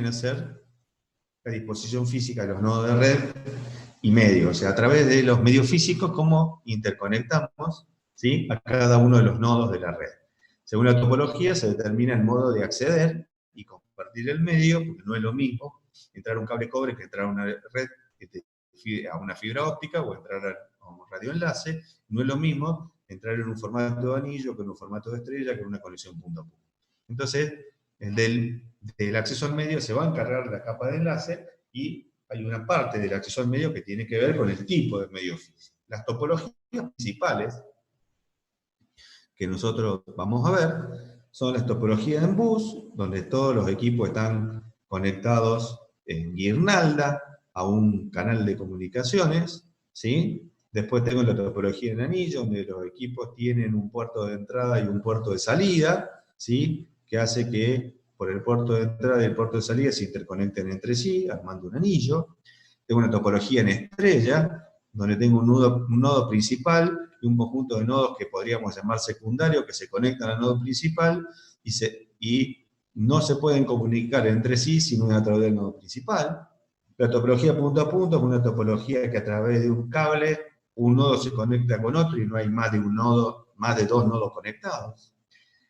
vienen a ser la disposición física de los nodos de red y medio, o sea, a través de los medios físicos, cómo interconectamos, ¿sí?, a cada uno de los nodos de la red. Según la topología se determina el modo de acceder y compartir el medio, porque no es lo mismo entrar a un cable cobre que entrar a una red, a una fibra óptica, o entrar a un radioenlace. No es lo mismo entrar en un formato de anillo que en un formato de estrella, que en una conexión punto a punto. Entonces, del acceso al medio se va a encargar la capa de enlace, y hay una parte del acceso al medio que tiene que ver con el tipo de medio físico. Las topologías principales que nosotros vamos a ver son las topologías en bus, donde todos los equipos están conectados en guirnalda a un canal de comunicaciones, ¿sí? Después tengo la topología en anillo, donde los equipos tienen un puerto de entrada y un puerto de salida, ¿sí?, que hace que por el puerto de entrada y el puerto de salida se interconecten entre sí, armando un anillo. Tengo una topología en estrella, donde tengo un nodo principal y un conjunto de nodos que podríamos llamar secundarios, que se conectan al nodo principal y no se pueden comunicar entre sí sino a través del nodo principal. La topología punto a punto es una topología que a través de un cable un nodo se conecta con otro y no hay más de un nodo, más de dos nodos conectados.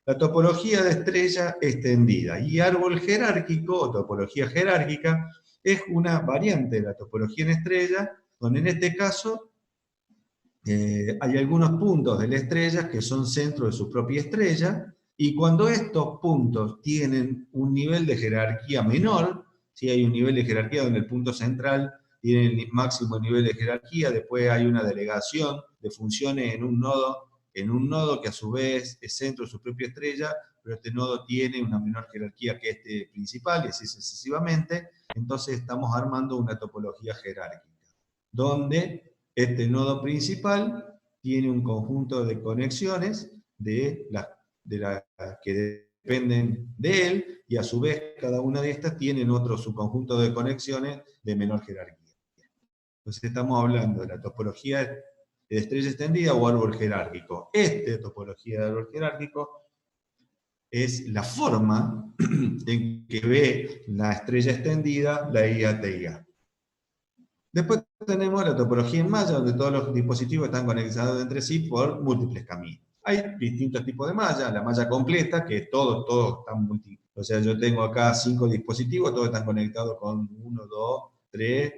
La topología de estrella extendida y árbol jerárquico, o topología jerárquica, es una variante de la topología en estrella, donde en este caso hay algunos puntos de la estrella que son centro de su propia estrella, y cuando estos puntos tienen un nivel de jerarquía menor, ¿sí?, hay un nivel de jerarquía donde el punto central tiene el máximo nivel de jerarquía, después hay una delegación de funciones en un nodo que a su vez es centro de su propia estrella, pero este nodo tiene una menor jerarquía que este principal, y así sucesivamente. Entonces estamos armando una topología jerárquica, donde este nodo principal tiene un conjunto de conexiones que dependen de él, y a su vez cada una de estas tienen otro subconjunto de conexiones de menor jerarquía. Entonces estamos hablando de la topología de estrella extendida o árbol jerárquico. Esta topología de árbol jerárquico es la forma en que ve la estrella extendida la IATIA. Después tenemos la topología en malla, donde todos los dispositivos están conectados entre sí por múltiples caminos. Hay distintos tipos de malla: la malla completa, que todos están o sea, yo tengo acá 5 dispositivos, todos están conectados con 1, 2, 3,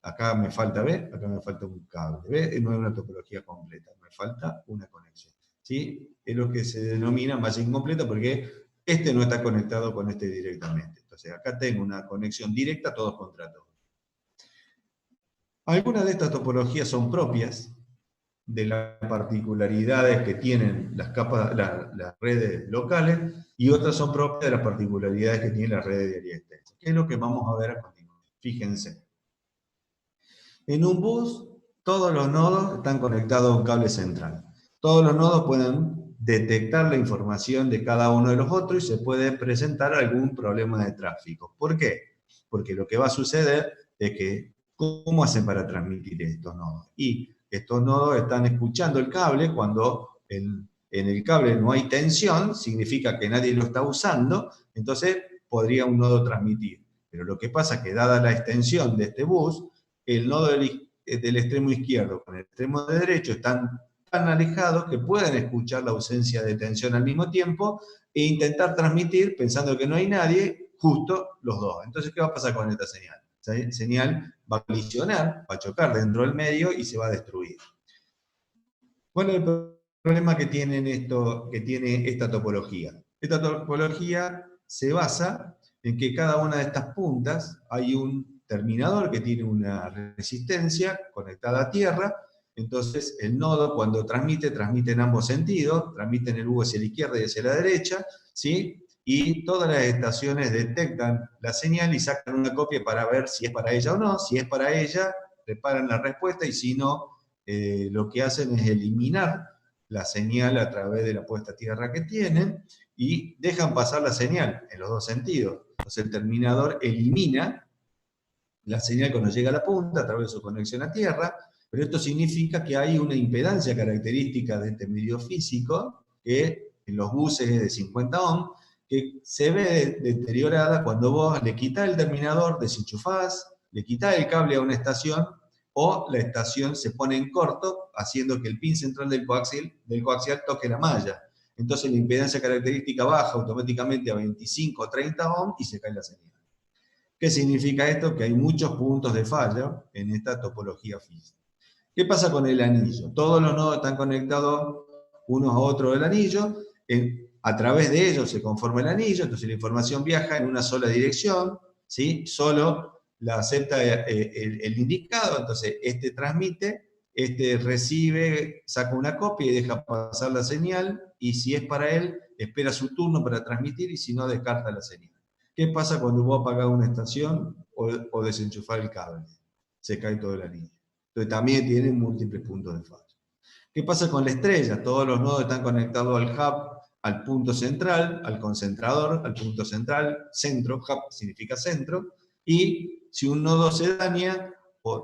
acá me falta, ¿ves? Acá me falta un cable, ¿ves? No es una topología completa, me falta una conexión, ¿sí? Es lo que se denomina malla incompleta, porque este no está conectado con este directamente. Entonces acá tengo una conexión directa, todos contra todos. Algunas de estas topologías son propias de las particularidades que tienen las redes locales, y otras son propias de las particularidades que tienen las redes de área extensa. ¿Qué es lo que vamos a ver a continuación? Fíjense. En un bus, todos los nodos están conectados a un cable central. Todos los nodos pueden detectar la información de cada uno de los otros y se puede presentar algún problema de tráfico. ¿Por qué? Porque lo que va a suceder es que, ¿cómo hacen para transmitir estos nodos? Y estos nodos están escuchando el cable. Cuando en el cable no hay tensión, significa que nadie lo está usando, entonces podría un nodo transmitir. Pero lo que pasa es que, dada la extensión de este bus, el nodo del extremo izquierdo con el extremo derecho están tan alejados que pueden escuchar la ausencia de tensión al mismo tiempo e intentar transmitir pensando que no hay nadie, justo los dos. Entonces, ¿qué va a pasar con esta señal? Esa señal va a colisionar, va a chocar dentro del medio y se va a destruir. ¿Cuál es el problema que tiene esta topología? Esta topología se basa en que cada una de estas puntas hay un terminador que tiene una resistencia conectada a tierra. Entonces el nodo, cuando transmite en ambos sentidos, transmite en el U hacia la izquierda y hacia la derecha, ¿sí? Y todas las estaciones detectan la señal y sacan una copia para ver si es para ella o no. Si es para ella, preparan la respuesta, y si no, lo que hacen es eliminar la señal a través de la puesta a tierra que tienen, y dejan pasar la señal en los dos sentidos. Entonces el terminador elimina la señal cuando llega a la punta a través de su conexión a tierra, pero esto significa que hay una impedancia característica de este medio físico, que en los buses es de 50 ohms, que se ve deteriorada cuando vos le quitas el terminador, desenchufás, le quitas el cable a una estación, o la estación se pone en corto, haciendo que el pin central del coaxial toque la malla. Entonces la impedancia característica baja automáticamente a 25 o 30 ohms y se cae la señal. ¿Qué significa esto? Que hay muchos puntos de falla en esta topología física. ¿Qué pasa con el anillo? Todos los nodos están conectados unos a otros del anillo, a través de ellos se conforma el anillo, entonces la información viaja en una sola dirección, ¿sí? Solo la acepta el indicado, entonces este transmite, este recibe, saca una copia y deja pasar la señal, y si es para él, espera su turno para transmitir, y si no, descarta la señal. ¿Qué pasa cuando vos apagás una estación o desenchufás el cable? Se cae todo el anillo. Entonces también tiene múltiples puntos de falla. ¿Qué pasa con la estrella? Todos los nodos están conectados al hub, al punto central, al concentrador, al punto central, centro, hub significa centro, y si un nodo se daña,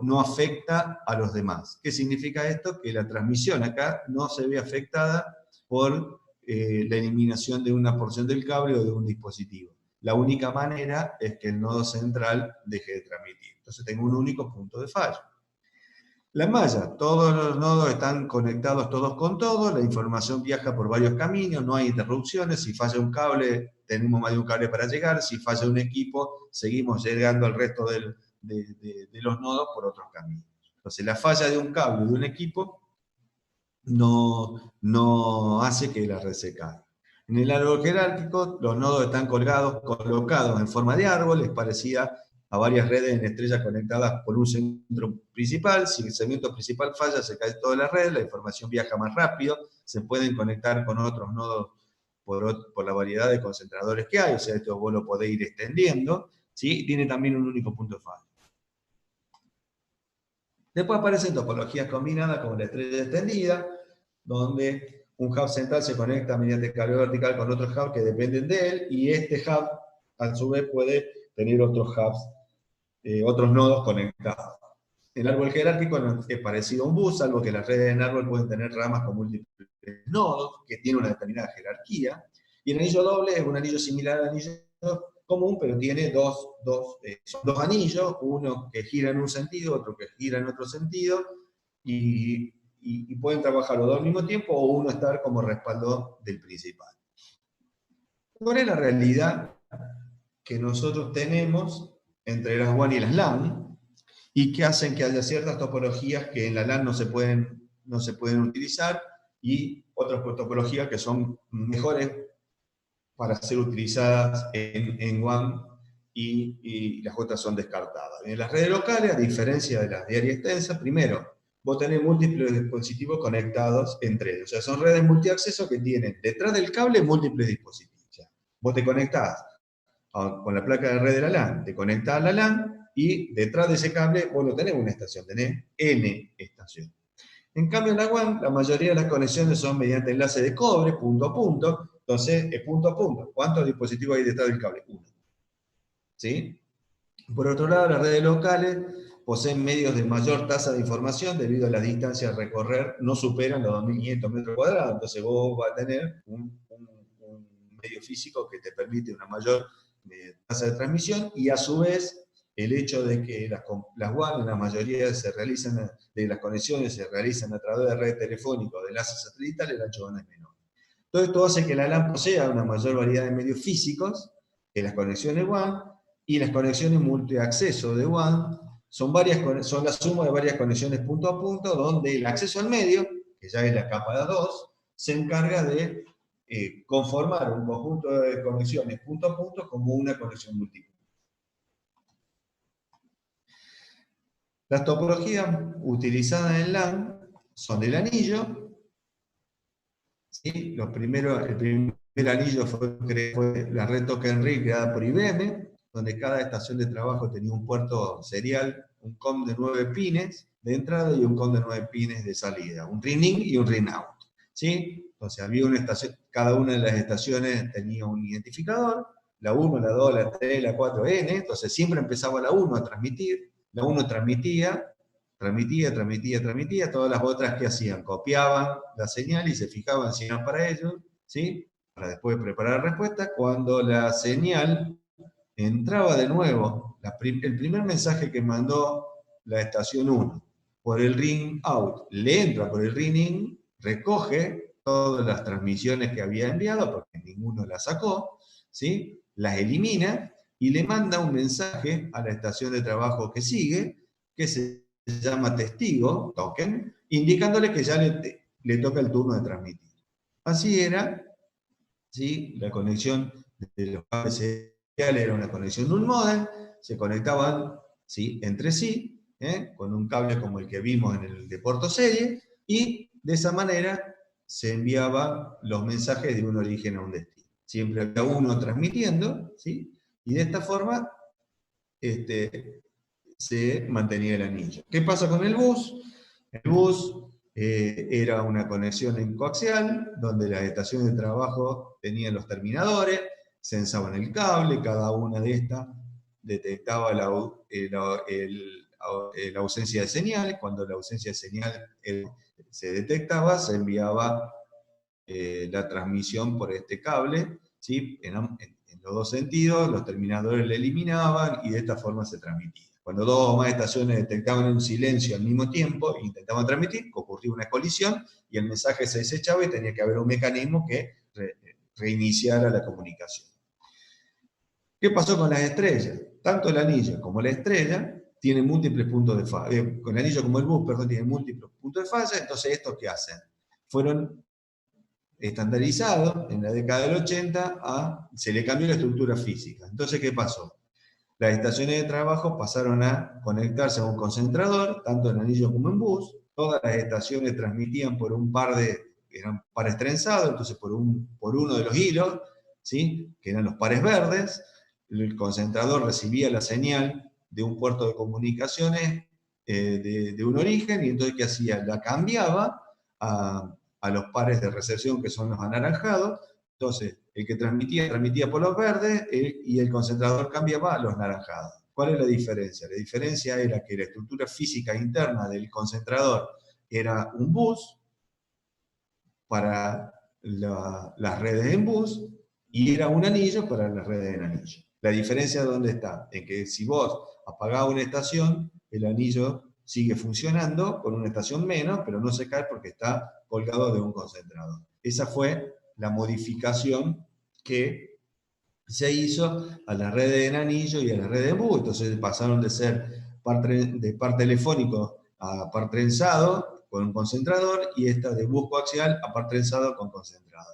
no afecta a los demás. ¿Qué significa esto? Que la transmisión acá no se ve afectada por la eliminación de una porción del cable o de un dispositivo. La única manera es que el nodo central deje de transmitir. Entonces tengo un único punto de fallo. La malla, todos los nodos están conectados todos con todos, la información viaja por varios caminos, no hay interrupciones, si falla un cable, tenemos más de un cable para llegar, si falla un equipo, seguimos llegando al resto de los nodos por otros caminos. Entonces la falla de un cable o de un equipo no hace que la red se caiga. En el árbol jerárquico, los nodos están colocados en forma de árbol, es parecida a varias redes en estrellas conectadas por un centro principal. Si el segmento principal falla, se cae toda la red, la información viaja más rápido, se pueden conectar con otros nodos por la variedad de concentradores que hay, o sea, esto vos lo podés ir extendiendo, ¿sí? Tiene también un único punto de falla. Después aparecen topologías combinadas como la estrella extendida, donde un hub central se conecta mediante cable vertical con otros hubs que dependen de él, y este hub, a su vez, puede tener otros hubs, otros nodos conectados. El árbol jerárquico es parecido a un bus, salvo que las redes en árbol pueden tener ramas con múltiples nodos, que tienen una determinada jerarquía, y el anillo doble es un anillo similar al anillo común, pero tiene son dos anillos, uno que gira en un sentido, otro que gira en otro sentido, y pueden trabajar los dos al mismo tiempo, o uno estar como respaldo del principal. ¿Cuál es la realidad que nosotros tenemos entre las WAN y las LAN, y que hacen que haya ciertas topologías que en la LAN no se pueden utilizar, y otras topologías que son mejores para ser utilizadas en WAN, y las otras son descartadas? En las redes locales, a diferencia de las de área extensa, primero, vos tenés múltiples dispositivos conectados entre ellos. O sea, son redes multiacceso que tienen detrás del cable múltiples dispositivos. O sea, vos te conectás con la placa de red de la LAN, te conectás a la LAN, y detrás de ese cable vos no tenés una estación, tenés N estaciones. En cambio, en la WAN, la mayoría de las conexiones son mediante enlace de cobre, punto a punto. Entonces, es punto a punto. ¿Cuántos dispositivos hay detrás del cable? Uno. ¿Sí? Por otro lado, las redes locales poseen medios de mayor tasa de información debido a las distancias a recorrer, no superan los 2.500 metros cuadrados. Entonces, vos vas a tener un medio físico que te permite una mayor tasa de transmisión, y a su vez, el hecho de que las WAN, la mayoría de las conexiones se realizan a través de redes telefónicas o de enlaces satelitales, el ancho de banda es menor. Todo esto hace que la LAN posea una mayor variedad de medios físicos que las conexiones WAN, y las conexiones multiacceso de WAN son la suma de varias conexiones punto a punto, donde el acceso al medio, que ya es la capa de 2, se encarga de conformar un conjunto de conexiones punto a punto como una conexión múltiple. Las topologías utilizadas en LAN son del anillo. ¿Sí? El primer anillo fue la red Token Ring creada por IBM, donde cada estación de trabajo tenía un puerto serial, un COM de 9 pines de entrada y un COM de 9 pines de salida, un ring in y un ring out. ¿Sí? Entonces había una estación, cada una de las estaciones tenía un identificador, la 1, la 2, la 3, la 4, N, entonces siempre empezaba la 1 a transmitir, la 1 transmitía, todas las otras que hacían, copiaban la señal y se fijaban si eran para ellos, ¿sí? para después preparar la respuesta, cuando la señal entraba de nuevo, el primer mensaje que mandó la estación 1 por el ring out, le entra por el ring in, recoge todas las transmisiones que había enviado, porque ninguno las sacó, ¿sí? Las elimina y le manda un mensaje a la estación de trabajo que sigue, que se llama testigo, token, indicándole que ya le toca el turno de transmitir. Así era, ¿sí? La conexión de los cables seriales era una conexión de un módem, se conectaban, ¿sí?, entre sí, con un cable como el que vimos en el de Porto Serie, y de esa manera se enviaban los mensajes de un origen a un destino. Siempre había uno transmitiendo, ¿sí? Y de esta forma se mantenía el anillo. ¿Qué pasa con el bus? El bus era una conexión en coaxial, donde las estaciones de trabajo tenían los terminadores, censaban el cable, cada una de estas detectaba la ausencia de señal. Cuando la ausencia de señal se detectaba, se enviaba la transmisión por este cable, ¿sí? En los dos sentidos, los terminadores le eliminaban y de esta forma se transmitía. Cuando dos o más estaciones detectaban un silencio al mismo tiempo e intentaban transmitir, ocurría una colisión y el mensaje se desechaba y tenía que haber un mecanismo que reiniciara la comunicación. ¿Qué pasó con las estrellas? Tanto el anillo como la estrella tienen múltiples puntos de falla. Con el anillo como el bus, perdón, tienen múltiples puntos de falla. Entonces, ¿estos qué hacen? Fueron estandarizados en la década del 80, se le cambió la estructura física. Entonces, ¿qué pasó? Las estaciones de trabajo pasaron a conectarse a un concentrador, tanto en anillo como en bus. Todas las estaciones transmitían por un par eran pares trenzados, entonces por uno de los hilos, ¿sí?, que eran los pares verdes. El concentrador recibía la señal de un puerto de comunicaciones de un origen, y entonces, ¿qué hacía? La cambiaba a los pares de recepción, que son los anaranjados. Entonces, el que transmitía por los verdes, y el concentrador cambiaba a los naranjados. ¿Cuál es la diferencia? La diferencia era que la estructura física interna del concentrador era un bus para las redes en bus, y era un anillo para las redes en anillo. La diferencia, ¿dónde está? En que si vos apagás una estación, el anillo sigue funcionando con una estación menos, pero no se cae porque está colgado de un concentrador. Esa fue la modificación que se hizo a las redes en anillo y a las redes en bus. Entonces pasaron de ser de par telefónico a par trenzado con un concentrador, y esta de bus coaxial a par trenzado con concentrador.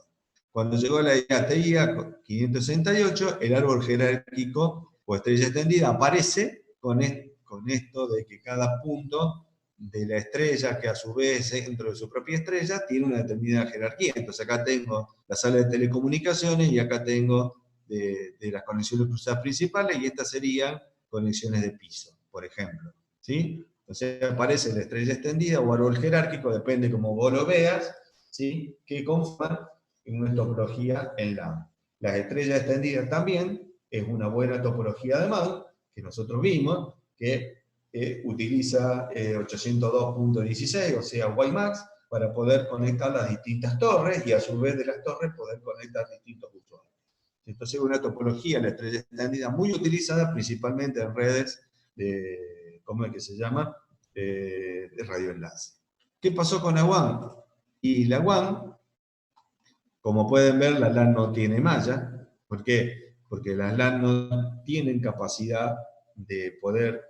Cuando llegó la TIA 568, el árbol jerárquico o estrella extendida aparece con esto de que cada punto de la estrella, que a su vez dentro de su propia estrella, tiene una determinada jerarquía. Entonces acá tengo la sala de telecomunicaciones y acá tengo de las conexiones cruzadas principales, y estas serían conexiones de piso, por ejemplo, ¿sí? Entonces aparece la estrella extendida o árbol jerárquico, depende como vos lo veas, ¿sí?, que conforman una topología en LAN. Las estrellas extendidas también es una buena topología de MAN, que nosotros vimos, que utiliza 802.16, o sea, WiMAX, para poder conectar las distintas torres, y a su vez de las torres poder conectar distintos usuarios. Entonces es una topología, la estrella extendida, muy utilizada principalmente en redes de, ¿cómo es que se llama?, de radioenlace. ¿Qué pasó con la WAN? Y la WAN, como pueden ver, la LAN no tiene malla. ¿Por qué? Porque las LAN no tienen capacidad de poder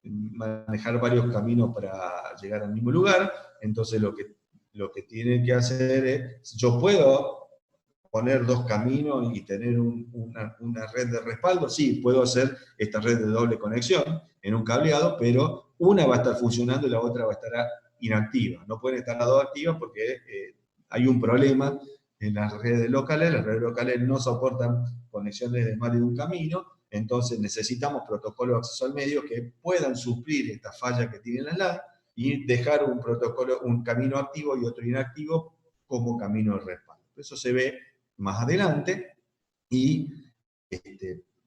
manejar varios caminos para llegar al mismo lugar. Entonces lo que tienen que hacer es, yo puedo poner dos caminos y tener una red de respaldo. Sí, puedo hacer esta red de doble conexión en un cableado, pero una va a estar funcionando y la otra va a estar inactiva. No pueden estar las dos activas porque hay un problema en las redes locales. Las redes locales no soportan conexiones de más de un camino, entonces necesitamos protocolos de acceso al medio que puedan suplir esta falla que tienen las LAN y dejar un camino activo y otro inactivo como camino de respaldo. Eso se ve más adelante, y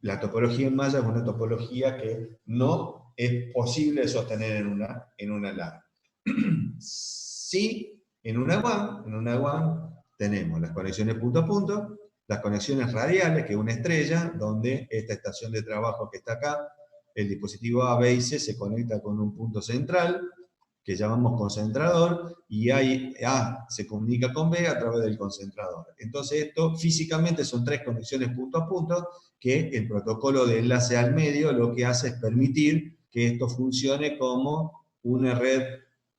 la topología en malla es una topología que no es posible sostener en una LAN. Sí, en una WAN tenemos las conexiones punto a punto, las conexiones radiales, que es una estrella, donde esta estación de trabajo que está acá, el dispositivo A, B y C se conecta con un punto central, que llamamos concentrador, y ahí A se comunica con B a través del concentrador. Entonces esto físicamente son 3 conexiones punto a punto, que el protocolo de enlace al medio lo que hace es permitir que esto funcione como una red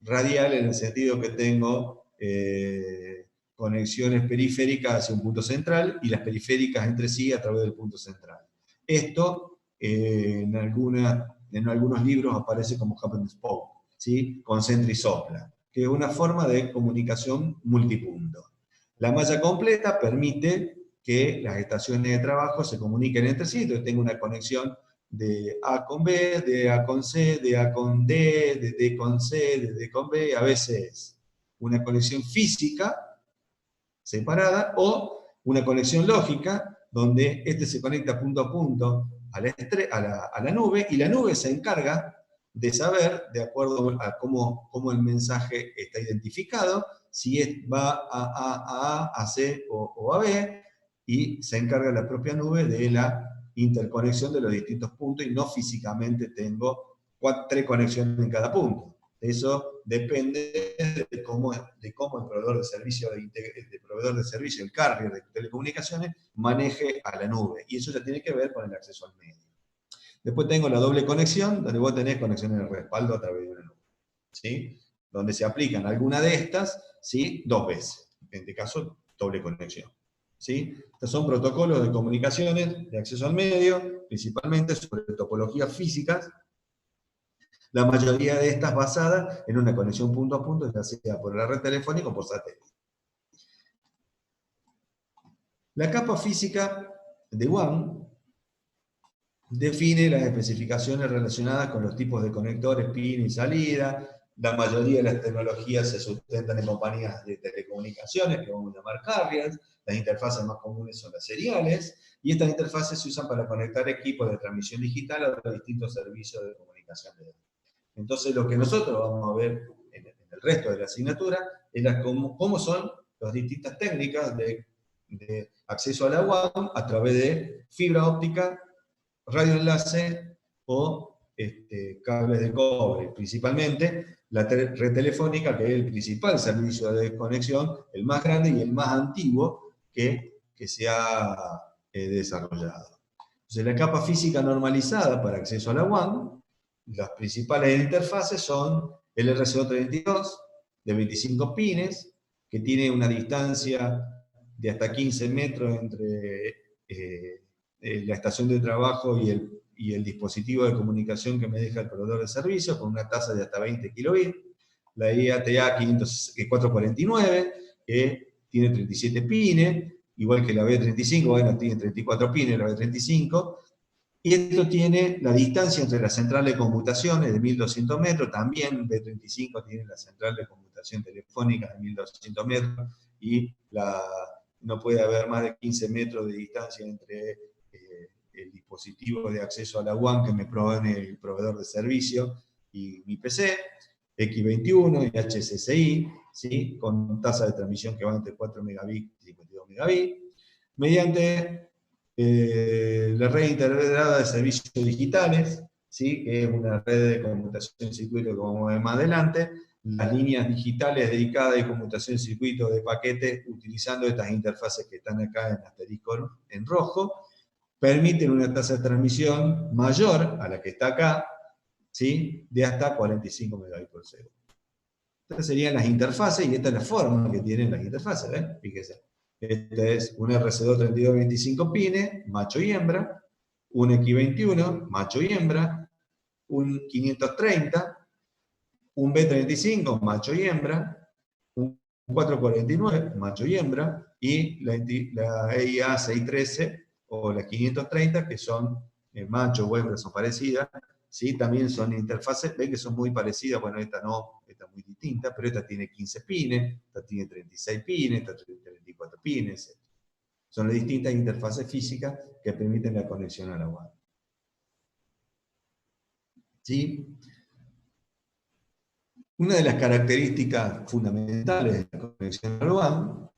radial, en el sentido que tengo conexiones periféricas hacia un punto central y las periféricas entre sí a través del punto central. Esto en algunos libros aparece como hub and spoke, ¿sí? Concentra y sopla, que es una forma de comunicación multipunto. La malla completa permite que las estaciones de trabajo se comuniquen entre sí, entonces tengo una conexión de A con B, de A con C, de A con D, de D con C, de D con B, a veces una conexión física separada o una conexión lógica donde este se conecta punto a punto a la nube, y la nube se encarga de saber, de acuerdo a cómo el mensaje está identificado, si va a C o a B, y se encarga la propia nube de la interconexión de los distintos puntos, y no físicamente tengo 3 conexiones en cada punto. Eso depende de cómo el proveedor de servicio, el carrier de telecomunicaciones, maneje a la nube. Y eso ya tiene que ver con el acceso al medio. Después tengo la doble conexión, donde vos tenés conexiones de respaldo a través de una nube, ¿sí? Donde se aplican alguna de estas, ¿sí? 2 veces. En este caso, doble conexión, ¿sí? Estos son protocolos de comunicaciones de acceso al medio, principalmente sobre topologías físicas. La mayoría de estas basadas en una conexión punto a punto, ya sea por la red telefónica o por satélite. La capa física de WAN define las especificaciones relacionadas con los tipos de conectores, pin y salida. La mayoría de las tecnologías se sustentan en compañías de telecomunicaciones, que vamos a llamar carriers. Las interfaces más comunes son las seriales, y estas interfaces se usan para conectar equipos de transmisión digital a los distintos servicios de comunicación de datos. Entonces, lo que nosotros vamos a ver en el resto de la asignatura es cómo son las distintas técnicas de acceso a la WAN a través de fibra óptica, radioenlace o cables de cobre. Principalmente la red telefónica, que es el principal servicio de conexión, el más grande y el más antiguo que se ha desarrollado. Entonces, la capa física normalizada para acceso a la WAN, las principales interfaces son el RC232 de 25 pines, que tiene una distancia de hasta 15 metros entre la estación de trabajo y el dispositivo de comunicación que me deja el proveedor de servicio, con una tasa de hasta 20 kilobits. La IATA 449, que tiene 37 pines, igual que la B35, bueno, tiene 34 pines, la B35, y esto tiene la distancia entre la central de conmutaciones de 1200 metros, también B35 tiene la central de conmutación telefónica de 1200 metros, y no puede haber más de 15 metros de distancia entre el dispositivo de acceso a la WAN que me provee el proveedor de servicio y mi PC, X21 y HSSI, ¿sí? Con tasa de transmisión que va entre 4 megabits y 52 megabits, mediante la red integrada de servicios digitales, ¿sí? Que es una red de conmutación en circuito que vamos a ver más adelante, las líneas digitales dedicadas de conmutación en circuito de paquetes, utilizando estas interfaces que están acá en asterisco en rojo, permiten una tasa de transmisión mayor a la que está acá, ¿sí? De hasta 45 megabits por segundo. Estas serían las interfaces, y esta es la forma que tienen las interfaces, ¿ven? Fíjense. Este es un RC232 25 pines, macho y hembra, un X21, macho y hembra, un 530, un B35, macho y hembra, un 449, macho y hembra, y la EIA 613 o la 530, que son macho o hembra, son parecidas, ¿sí? También son interfaces, ven que son muy parecidas, bueno, esta no, esta es muy distinta, pero esta tiene 15 pines, esta tiene 36 pines, esta tiene 34 pines, etc. Son las distintas interfaces físicas que permiten la conexión a la WAN. ¿Sí? Una de las características fundamentales de la conexión a la WAN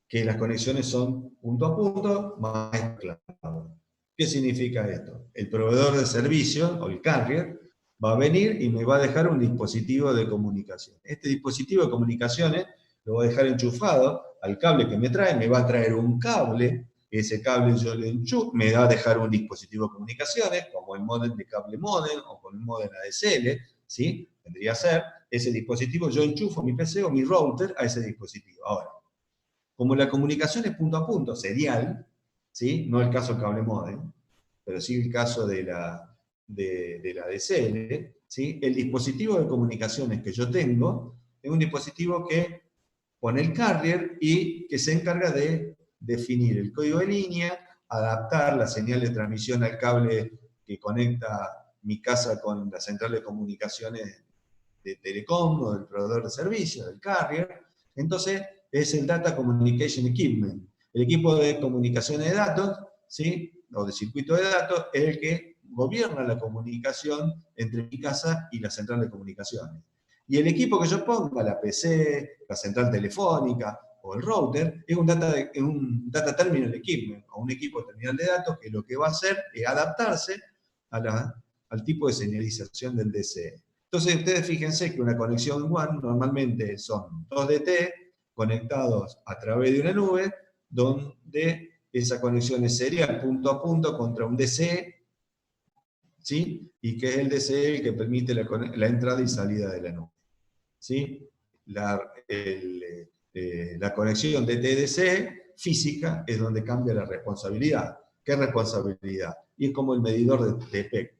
que las conexiones son punto a punto, maestro clavo. ¿Qué significa esto? El proveedor de servicio, o el carrier, va a venir y me va a dejar un dispositivo de comunicación. Este dispositivo de comunicaciones lo voy a dejar enchufado al cable que me trae, me va a traer un cable, ese cable yo le enchufo, me va a dejar un dispositivo de comunicaciones, como el módem de cable módem, o con el módem ADSL, ¿sí? Tendría que ser ese dispositivo, yo enchufo mi PC o mi router a ese dispositivo. Ahora, como la comunicación es punto a punto, serial, ¿sí? No el caso del cable modem, pero sí el caso de la DSL, ¿sí? El dispositivo de comunicaciones que yo tengo es un dispositivo que pone el carrier y que se encarga de definir el código de línea, adaptar la señal de transmisión al cable que conecta mi casa con la central de comunicaciones de Telecom o del proveedor de servicios, del carrier. Entonces, es el Data Communication Equipment. El equipo de comunicaciones de datos, ¿sí? O de circuito de datos, es el que gobierna la comunicación entre mi casa y la central de comunicaciones. Y el equipo que yo ponga, la PC, la central telefónica o el router, es un data terminal equipment, o un equipo terminal de datos que lo que va a hacer es adaptarse al tipo de señalización del DCE. Entonces, ustedes fíjense que una conexión WAN normalmente son 2 DT conectados a través de una nube, donde esa conexión es serial punto a punto contra un DCE, ¿sí? Y que es el DCE el que permite la entrada y salida de la nube, ¿sí? La conexión DT-DCE física es donde cambia la responsabilidad. ¿Qué responsabilidad? Y es como el medidor de PEC.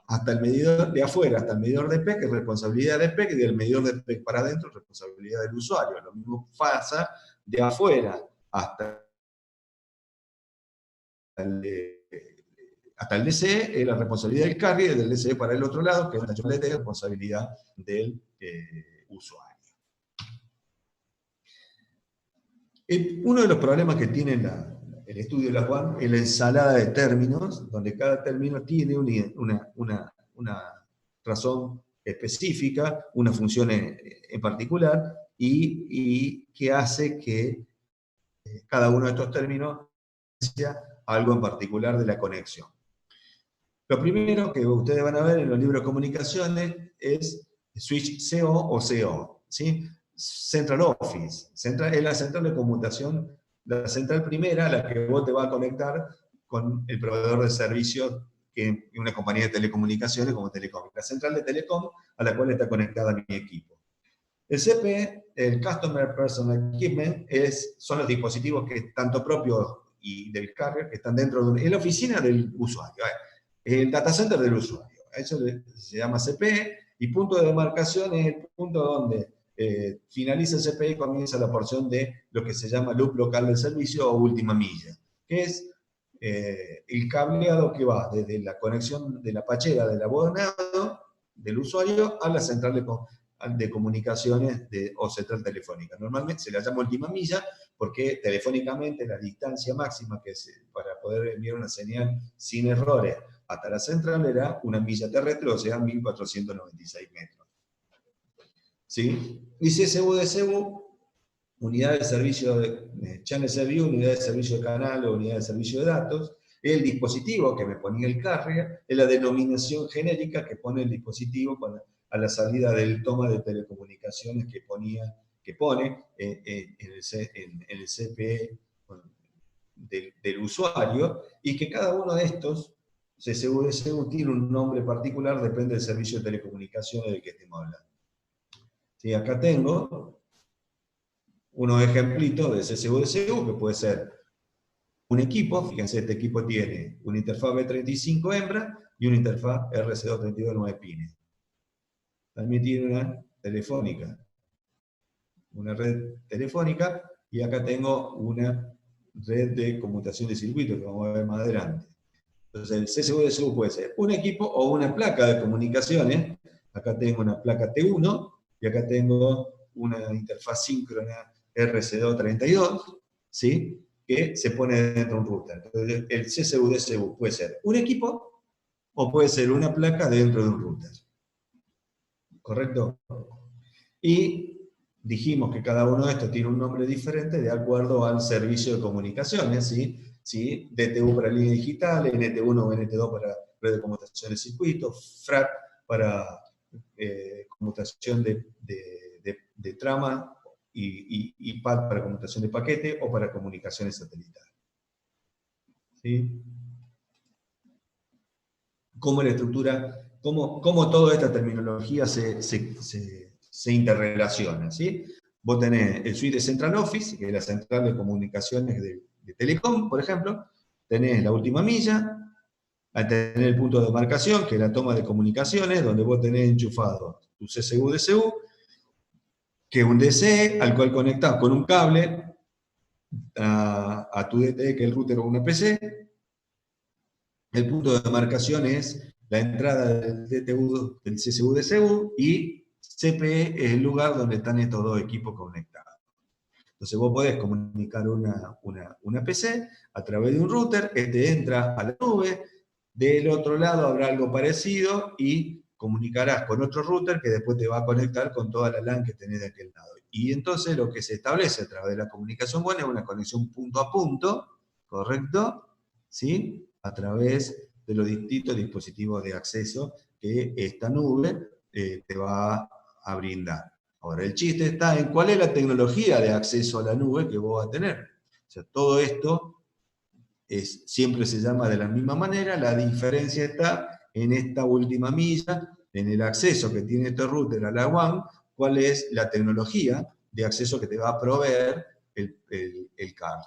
Hasta el medidor de afuera, hasta el medidor de PEC es responsabilidad de PEC, y del medidor de PEC para adentro es responsabilidad del usuario. Lo mismo pasa de afuera hasta el DCE, es la responsabilidad del carrier, del DCE para el otro lado, que es la responsabilidad del usuario. Uno de los problemas que tiene el estudio de la WAN es la ensalada de términos, donde cada término tiene una razón específica, una función en particular, y que hace que cada uno de estos términos sea algo en particular de la conexión. Lo primero que ustedes van a ver en los libros de comunicaciones es switch CO o CO, ¿sí? Central Office, es la central de conmutación, la central primera, la que vos te vas a conectar con el proveedor de servicios, que es una compañía de telecomunicaciones como Telecom. La central de Telecom a la cual está conectada mi equipo. El CPE, el Customer Personal Equipment, son los dispositivos que tanto propios y del carrier que están dentro de la oficina del usuario. El data center del usuario. Eso se llama CPE, y punto de demarcación es el punto donde finaliza el CPE y comienza la porción de lo que se llama loop local del servicio o última milla, que es el cableado que va desde la conexión de la pachera del abonado del usuario a la central de comunicaciones o central telefónica. Normalmente se la llama última milla porque telefónicamente la distancia máxima para poder enviar una señal sin errores hasta la central era una milla terrestre, o sea, 1496 metros. ¿Sí? Y CSU-DSU, unidad de servicio de Channel Service, unidad de servicio de canal o unidad de servicio de datos, el dispositivo que me ponía el carrier, es la denominación genérica que pone el dispositivo a la salida del toma de telecomunicaciones que pone en el CPE del usuario, y que cada uno de estos CSU-DSU tiene un nombre particular, depende del servicio de telecomunicaciones del que estemos hablando. ¿Sí? Acá tengo unos ejemplitos de CSU-DSU, que puede ser un equipo. Fíjense, este equipo tiene una interfaz B35 hembra y una interfaz RC232 9 pines. También tiene una telefónica, una red telefónica, y acá tengo una red de conmutación de circuito, que vamos a ver más adelante. Entonces, el CSU-DSU puede ser un equipo o una placa de comunicaciones. Acá tengo una placa T1 y acá tengo una interfaz síncrona RC232, ¿sí? Que se pone dentro de un router. Entonces, el CSU-DSU puede ser un equipo o puede ser una placa dentro de un router. ¿Correcto? Y dijimos que cada uno de estos tiene un nombre diferente de acuerdo al servicio de comunicaciones, ¿sí? ¿Sí? DTU para línea digital, NT1 o NT2 para red de conmutación de circuito, FRAC para conmutación de trama y PAD para conmutación de paquete o para comunicaciones satelitales. ¿Sí? Cómo la estructura, cómo toda esta terminología se interrelaciona, ¿sí? Vos tenés el suite de Central Office, que es la central de comunicaciones de Telecom, por ejemplo, tenés la última milla, al tener el punto de marcación, que es la toma de comunicaciones, donde vos tenés enchufado tu CCU-DCU, que es un DC al cual conectás con un cable a tu DTE, que es el router o una PC. El punto de marcación es la entrada del DTU, del CCU-DCU, y CPE es el lugar donde están estos dos equipos conectados. Entonces vos podés comunicar una PC a través de un router, este entra a la nube, del otro lado habrá algo parecido y comunicarás con otro router que después te va a conectar con toda la LAN que tenés de aquel lado. Y entonces lo que se establece a través de la comunicación buena es una conexión punto a punto, ¿correcto? ¿Sí? A través de los distintos dispositivos de acceso que esta nube te va a brindar. Ahora, el chiste está en cuál es la tecnología de acceso a la nube que vos vas a tener. O sea, todo esto siempre se llama de la misma manera, la diferencia está en esta última milla, en el acceso que tiene este router a la WAN, cuál es la tecnología de acceso que te va a proveer el cable.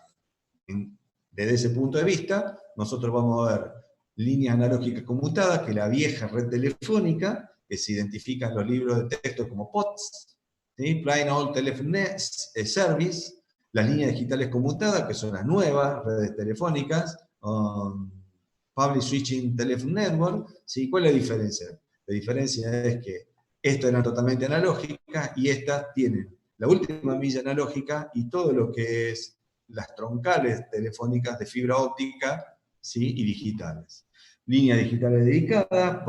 Desde ese punto de vista, nosotros vamos a ver líneas analógicas conmutadas, que es la vieja red telefónica, que se identifica en los libros de texto como POTS, ¿sí? Plain Old Telephone Service, las líneas digitales conmutadas, que son las nuevas redes telefónicas, Public Switching Telephone Network, ¿sí? ¿Cuál es la diferencia? La diferencia es que estas eran totalmente analógicas y estas tienen la última milla analógica y todo lo que es las troncales telefónicas de fibra óptica, ¿sí? Y digitales. Líneas digitales dedicadas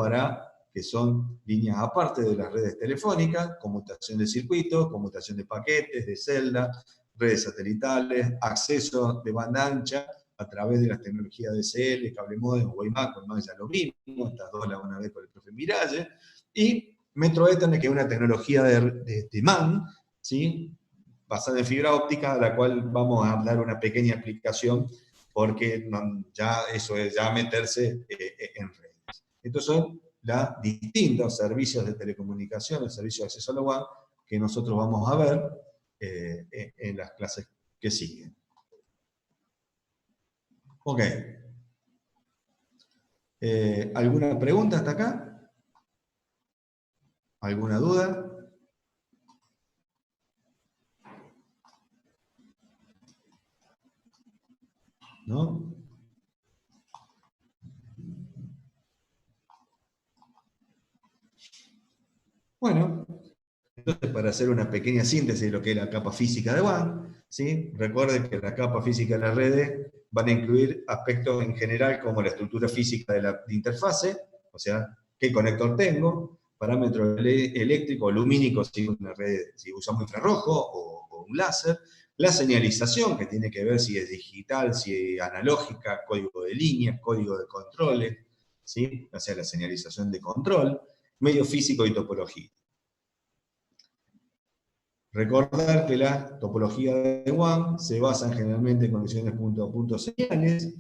que son líneas aparte de las redes telefónicas, conmutación de circuitos, conmutación de paquetes, de celda, redes satelitales, acceso de banda ancha a través de las tecnologías DSL, cable modem o WiMAX, no, ya lo vimos, estas dos las van a ver por el profe Miralle, y Metro Ethernet, que es una tecnología de MAN, ¿sí? Basada en fibra óptica, a la cual vamos a dar una pequeña explicación, porque ya eso es ya meterse en redes. Estos son los distintos servicios de telecomunicación, el servicio de acceso a la WAN, que nosotros vamos a ver en las clases que siguen. Ok. ¿Alguna pregunta hasta acá? ¿Alguna duda? ¿No? Bueno, entonces para hacer una pequeña síntesis de lo que es la capa física de WAN, ¿sí? Recuerden que la capa física de las redes van a incluir aspectos en general como la estructura física de interfase, o sea, qué conector tengo, parámetros eléctricos, lumínicos, si usamos infrarrojo o un láser, la señalización, que tiene que ver si es digital, si es analógica, código de líneas, código de controles, ¿sí? O sea, la señalización de control, medio físico y topología. Recordar que la topología de WAN se basa generalmente en conexiones punto a punto señales.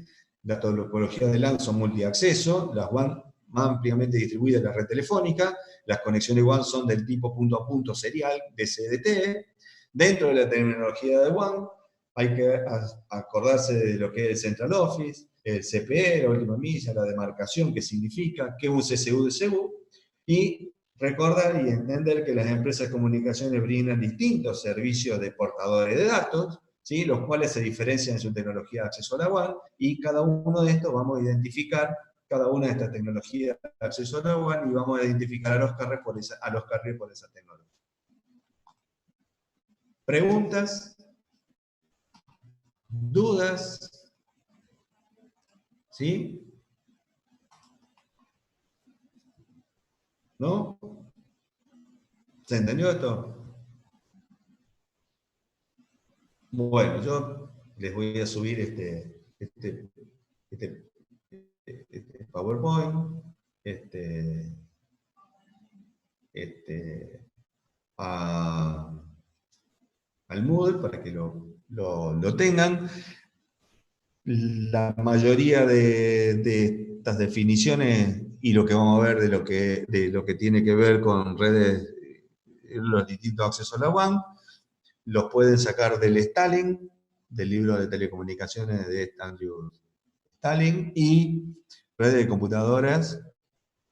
La topología de LAN son multiacceso, las WAN ampliamente distribuidas en la red telefónica, las conexiones WAN son del tipo punto a punto serial, DCDT. Dentro de la terminología de WAN hay que acordarse de lo que es el Central Office, el CPE, la última milla, la demarcación, qué significa, qué es un CCU-DCU, y recordar y entender que las empresas de comunicaciones brindan distintos servicios de portadores de datos, ¿sí? Los cuales se diferencian en su tecnología de acceso a la WAN, y cada uno de estos vamos a identificar cada una de estas tecnologías de acceso a la WAN y vamos a identificar a los carriers por esa tecnología. ¿Preguntas? ¿Dudas? ¿Sí? ¿No? ¿Se entendió esto? Bueno, yo les voy a subir este PowerPoint este, este, a, al Moodle para que lo tengan. La mayoría de estas definiciones y lo que vamos a ver de lo que tiene que ver con redes, los distintos accesos a la WAN, los pueden sacar del Stalin, del libro de telecomunicaciones de Andrew Stalin, y redes de computadoras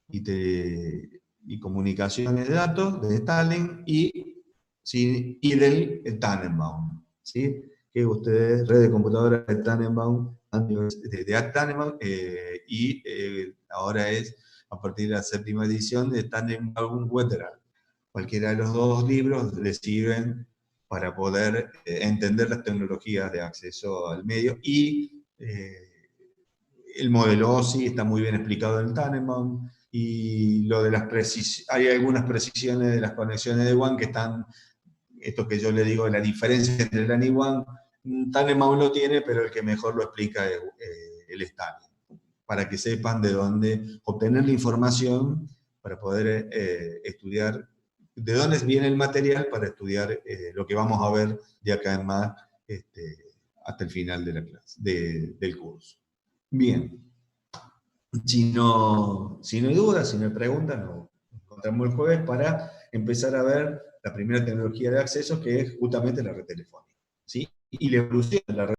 y comunicaciones de datos de Stalin ¿sí? Y del Tannenbaum. ¿Sí? Que ustedes, red de computadoras de Tannenbaum, de Tannenbaum y ahora es a partir de la 7ª edición de Tannenbaum-Wetterald. Cualquiera de los dos libros les sirven para poder entender las tecnologías de acceso al medio y el modelo OSI está muy bien explicado en Tannenbaum y lo de hay algunas precisiones de las conexiones de WAN que están, esto que yo le digo, la diferencia entre LAN y WAN, Tannenbaum lo tiene, pero el que mejor lo explica es el Stalin, para que sepan de dónde obtener la información para poder estudiar, de dónde viene el material para estudiar lo que vamos a ver de acá en más hasta el final de la clase, del curso. Bien, si no hay dudas, si no hay preguntas, nos encontramos el jueves para empezar a ver la primera tecnología de acceso, que es justamente la red telefónica, ¿sí? Y la evolución de la red